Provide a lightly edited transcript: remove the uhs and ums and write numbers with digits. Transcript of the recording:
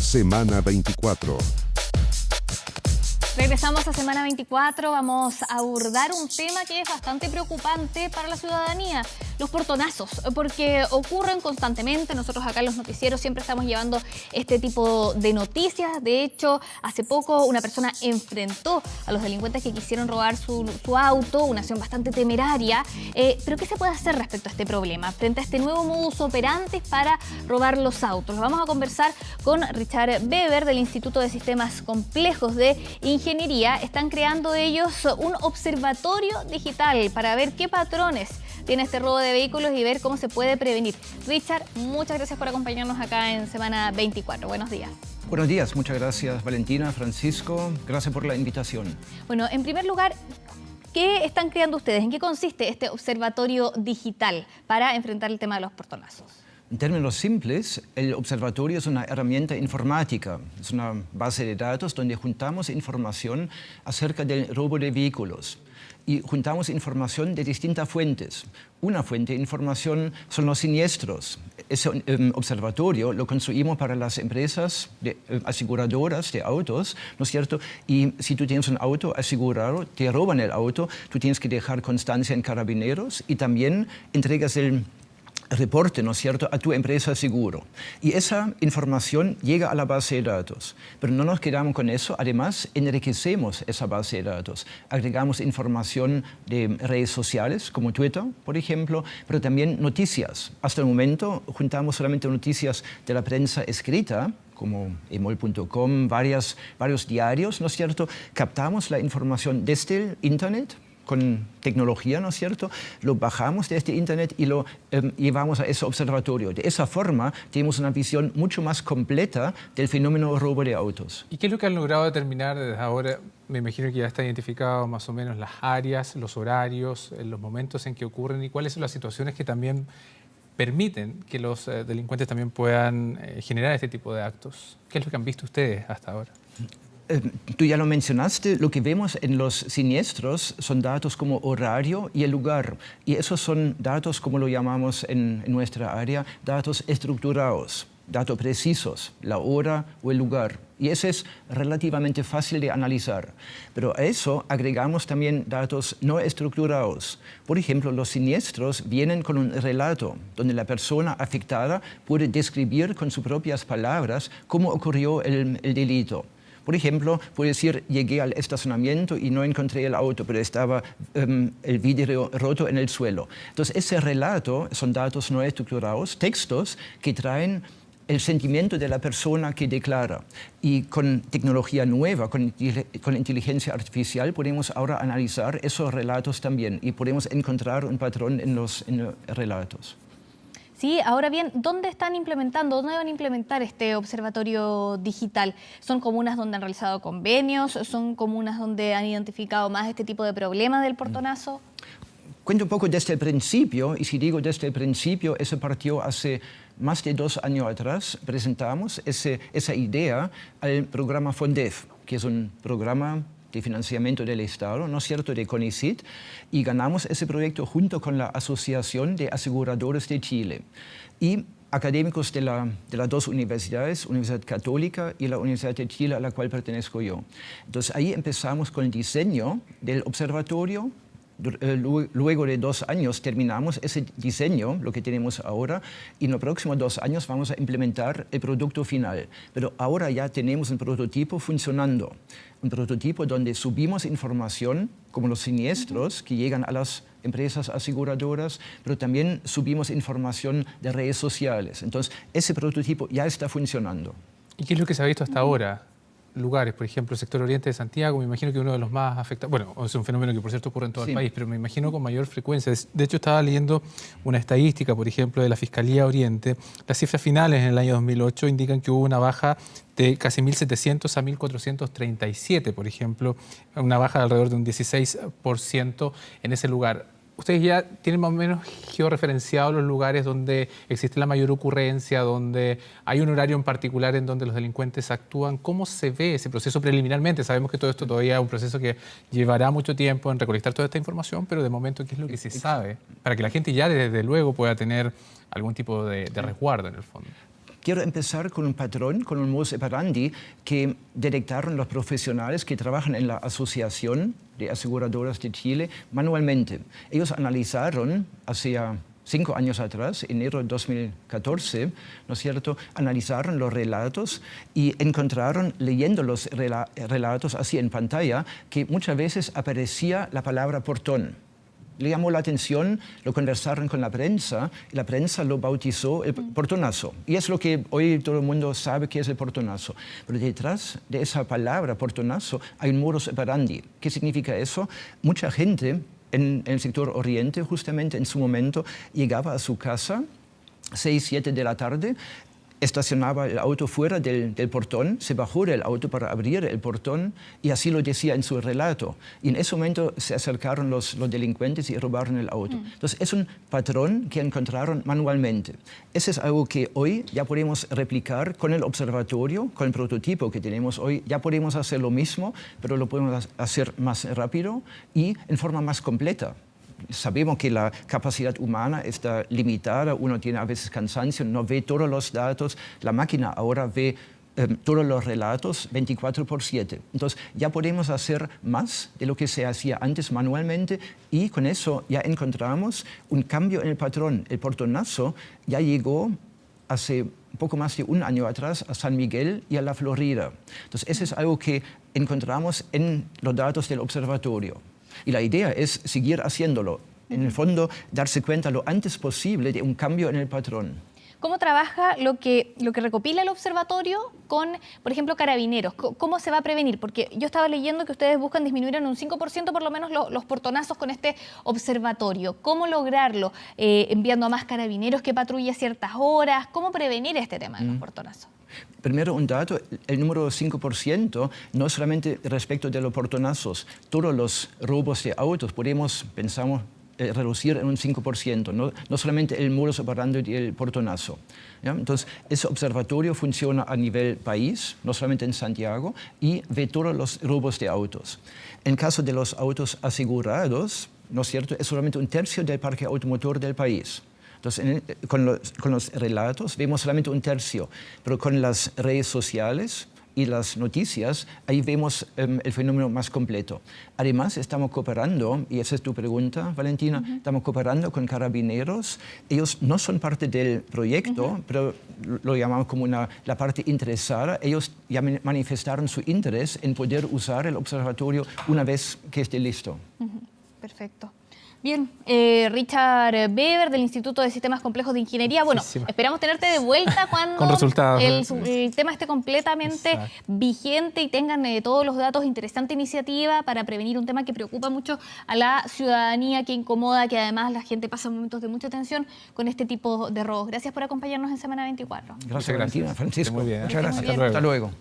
Semana 24. Regresamos a Semana 24, vamos a abordar un tema que es bastante preocupante para la ciudadanía, los portonazos, porque ocurren constantemente. Nosotros acá en los noticieros siempre estamos llevando este tipo de noticias. De hecho, hace poco una persona enfrentó a los delincuentes que quisieron robar su auto, una acción bastante temeraria. Pero ¿qué se puede hacer respecto a este problema, frente a este nuevo modus operandi para robar los autos? Lo vamos a conversar con Richard Weber del Instituto de Sistemas Complejos de Ingeniería. Están creando ellos un observatorio digital para ver qué patrones tiene este robo de vehículos y ver cómo se puede prevenir. Richard, muchas gracias por acompañarnos acá en Semana 24. Buenos días. Buenos días, muchas gracias Valentina, Francisco, gracias por la invitación. Bueno, en primer lugar, ¿qué están creando ustedes? ¿En qué consiste este observatorio digital para enfrentar el tema de los portonazos? En términos simples, el observatorio es una herramienta informática, es una base de datos donde juntamos información acerca del robo de vehículos y juntamos información de distintas fuentes. Una fuente de información son los siniestros. Ese observatorio lo construimos para las empresas aseguradoras de autos, ¿no es cierto? Y si tú tienes un auto asegurado, te roban el auto, tú tienes que dejar constancia en Carabineros y también entregas el reporte, ¿no es cierto?, a tu empresa seguro. Y esa información llega a la base de datos. Pero no nos quedamos con eso, además enriquecemos esa base de datos. Agregamos información de redes sociales, como Twitter, por ejemplo, pero también noticias. Hasta el momento juntamos solamente noticias de la prensa escrita, como emol.com, varios diarios, ¿no es cierto? Captamos la información desde el Internet, con tecnología, ¿no es cierto? Lo bajamos desde Internet y lo llevamos a ese observatorio. De esa forma tenemos una visión mucho más completa del fenómeno robo de autos. ¿Y qué es lo que han logrado determinar desde ahora? Me imagino que ya está identificado más o menos las áreas, los horarios, los momentos en que ocurren y cuáles son las situaciones que también permiten que los delincuentes también puedan generar este tipo de actos. ¿Qué es lo que han visto ustedes hasta ahora? Tú ya lo mencionaste, lo que vemos en los siniestros son datos como horario y el lugar. Y esos son datos, como lo llamamos en nuestra área, datos estructurados, datos precisos, la hora o el lugar. Y eso es relativamente fácil de analizar. Pero a eso agregamos también datos no estructurados. Por ejemplo, los siniestros vienen con un relato donde la persona afectada puede describir con sus propias palabras cómo ocurrió el delito. Por ejemplo, puede decir, llegué al estacionamiento y no encontré el auto, pero estaba el vidrio roto en el suelo. Entonces, ese relato son datos no estructurados, textos que traen el sentimiento de la persona que declara. Y con tecnología nueva, con inteligencia artificial, podemos ahora analizar esos relatos también y podemos encontrar un patrón en los relatos. Sí, ahora bien, ¿dónde están implementando, dónde van a implementar este observatorio digital? ¿Son comunas donde han realizado convenios? ¿Son comunas donde han identificado más este tipo de problemas del portonazo? Cuento un poco desde el principio, y si digo desde el principio, eso partió hace más de 2 años atrás. Presentamos esa idea al programa FONDEF, que es un programa de financiamiento del Estado, ¿no es cierto?, de CONICYT, y ganamos ese proyecto junto con la Asociación de Aseguradores de Chile y académicos de las 2 universidades, Universidad Católica y la Universidad de Chile, a la cual pertenezco yo. Entonces ahí empezamos con el diseño del observatorio. Luego de 2 años terminamos ese diseño, lo que tenemos ahora, y en los próximos 2 años vamos a implementar el producto final. Pero ahora ya tenemos un prototipo funcionando, un prototipo donde subimos información, como los siniestros que llegan a las empresas aseguradoras, pero también subimos información de redes sociales. Entonces, ese prototipo ya está funcionando. ¿Y qué es lo que se ha visto hasta ahora? Lugares, por ejemplo, el sector oriente de Santiago, me imagino que uno de los más afectados, bueno, es un fenómeno que por cierto ocurre en todo el país, pero me imagino con mayor frecuencia. De hecho, estaba leyendo una estadística, por ejemplo, de la Fiscalía Oriente. Las cifras finales en el año 2008 indican que hubo una baja de casi 1.700 a 1.437, por ejemplo, una baja de alrededor de un 16% en ese lugar. ¿Ustedes ya tienen más o menos georreferenciados los lugares donde existe la mayor ocurrencia, donde hay un horario en particular en donde los delincuentes actúan? ¿Cómo se ve ese proceso preliminarmente? Sabemos que todo esto todavía es un proceso que llevará mucho tiempo en recolectar toda esta información, pero de momento, ¿qué es lo que se sabe? Para que la gente ya desde luego pueda tener algún tipo de resguardo en el fondo. quiero empezar con un patrón, con un modus operandi que detectaron los profesionales que trabajan en la Asociación de Aseguradoras de Chile manualmente. Ellos analizaron hacia 5 años atrás, enero de 2014, ¿no es cierto?, analizaron los relatos y encontraron, leyendo los relatos así en pantalla, que muchas veces aparecía la palabra portón. Le llamó la atención, lo conversaron con la prensa, y la prensa lo bautizó el portonazo. Y es lo que hoy todo el mundo sabe que es el portonazo. Pero detrás de esa palabra, portonazo, hay un modus operandi. ¿Qué significa eso? Mucha gente en el sector oriente, justamente en su momento, llegaba a su casa 6, 7 de la tarde, estacionaba el auto fuera del portón, se bajó del auto para abrir el portón y así lo decía en su relato. Y en ese momento se acercaron los delincuentes y robaron el auto. Entonces es un patrón que encontraron manualmente. Ese es algo que hoy ya podemos replicar con el observatorio, con el prototipo que tenemos hoy. Ya podemos hacer lo mismo, pero lo podemos hacer más rápido y en forma más completa. Sabemos que la capacidad humana está limitada, uno tiene a veces cansancio, no ve todos los datos, la máquina ahora ve todos los relatos 24/7. Entonces ya podemos hacer más de lo que se hacía antes manualmente y con eso ya encontramos un cambio en el patrón. El portonazo ya llegó hace poco más de un año atrás a San Miguel y a la Florida. Entonces eso es algo que encontramos en los datos del observatorio. Y la idea es seguir haciéndolo. En el fondo, darse cuenta lo antes posible de un cambio en el patrón. ¿Cómo trabaja lo que recopila el observatorio con, por ejemplo, carabineros? ¿Cómo se va a prevenir? Porque yo estaba leyendo que ustedes buscan disminuir en un 5% por lo menos los portonazos con este observatorio. ¿Cómo lograrlo? ¿Enviando a más carabineros que patrulle a ciertas horas? ¿Cómo prevenir este tema de los portonazos? Primero un dato, el número 5% no es solamente respecto de los portonazos. Todos los robos de autos pensamos, reducir en un 5%, no solamente el modus operandi y el portonazo. ¿Ya? Entonces, ese observatorio funciona a nivel país, no solamente en Santiago, y ve todos los robos de autos. En caso de los autos asegurados, ¿no es cierto?, es solamente 1/3 del parque automotor del país. Entonces, con los relatos vemos solamente 1/3, pero con las redes sociales y las noticias, ahí vemos el fenómeno más completo. Además, estamos cooperando, y esa es tu pregunta, Valentina, estamos cooperando con carabineros. Ellos no son parte del proyecto, pero lo llamamos como la parte interesada. Ellos ya manifestaron su interés en poder usar el observatorio una vez que esté listo. Perfecto. Bien, Richard Weber del Instituto de Sistemas Complejos de Ingeniería. Bueno, esperamos tenerte de vuelta cuando con resultados, el tema esté completamente vigente y tengan todos los datos. Interesante iniciativa para prevenir un tema que preocupa mucho a la ciudadanía, que incomoda, que además la gente pasa momentos de mucha tensión con este tipo de robos. Gracias por acompañarnos en Semana 24. Gracias, Valentina. Francisco. Muy bien. Muchas gracias. Hasta luego. Hasta luego.